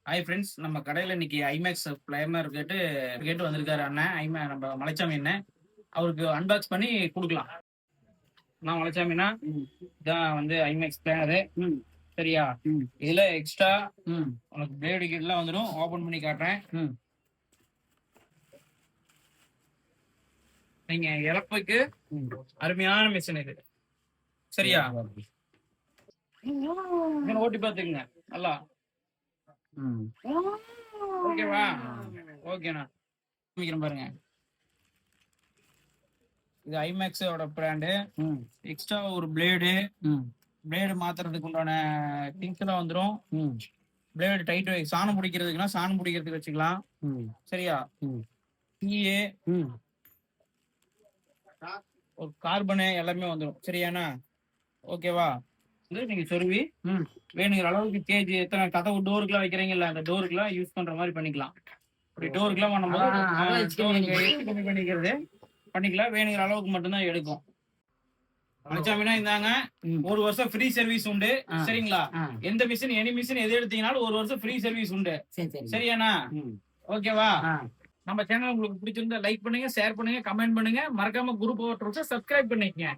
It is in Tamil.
ஹாய் ஃப்ரெண்ட்ஸ், நம்ம கடையில் இன்னைக்கு ஐமேக்ஸ் பிளேமர் கேட்டு கேட்டு வந்திருக்காரு அண்ணன் நம்ம மலைச்சாமி அண்ணன். அவருக்கு அன்பாக்ஸ் பண்ணி கொடுக்கலாம். நான் மலைச்சாமினா இதான் வந்து ஐமேக்ஸ் பிளேனரு. சரியா? இதுல எக்ஸ்ட்ரா உனக்கு பிளேடு கிட்லாம் வந்துடும். ஓபன் பண்ணி காட்டுறேன். நீங்க இழப்புக்கு அருமையான மிஷின் இது. சரியா? ஓட்டி பார்த்துக்குங்க நல்லா. ஓகேவா? ஓகேண்ணா, பாருங்க. இது ஐமேக்ஸோட பிராண்டு. எக்ஸ்ட்ரா ஒரு பிளேடு மாத்துறதுக்கு உண்டான திங்ஸ் எல்லாம் வந்துடும். பிளேடு டைட் சாணம் பிடிக்கிறதுக்குன்னா சாணம் பிடிக்கிறதுக்கு வச்சுக்கலாம். சரியா? டீயே ஒரு கார்பனு எல்லாமே வந்துடும். சரியாண்ணா? ஓகேவா? நீங்க சொருவி வேணுங்கிற அளவுக்கு கேஜி எத்தனை கதவு டோருக்குலாம் வைக்கிறீங்கல்ல, அந்த டோருக்குலாம் யூஸ் பண்ற மாதிரி பண்ணிக்கலாம். அப்படி டோருக்குலாம் பண்ணும்போது கம்மி பண்ணிக்கிறது பண்ணிக்கலாம். வேணுங்கிற அளவுக்கு மட்டும்தான் எடுக்கும். மலைச்சாமினா இந்தாங்க, 1 வருஷம் ஃப்ரீ சர்வீஸ் உண்டு. சரிங்களா? எந்த மிஷின் எனி மிஷின் எது எடுத்தீங்கனாலும் 1 வருஷம் ஃப்ரீ சர்வீஸ் உண்டு. சரியாண்ணா? ஓகேவா? நம்ம சேனல் உங்களுக்கு பிடிச்சிருந்தா லைக் பண்ணுங்க, ஷேர் பண்ணுங்க, கமெண்ட் பண்ணுங்க. மறக்காம குரூப் சப்ஸ்கிரைப் பண்ணிக்கங்க.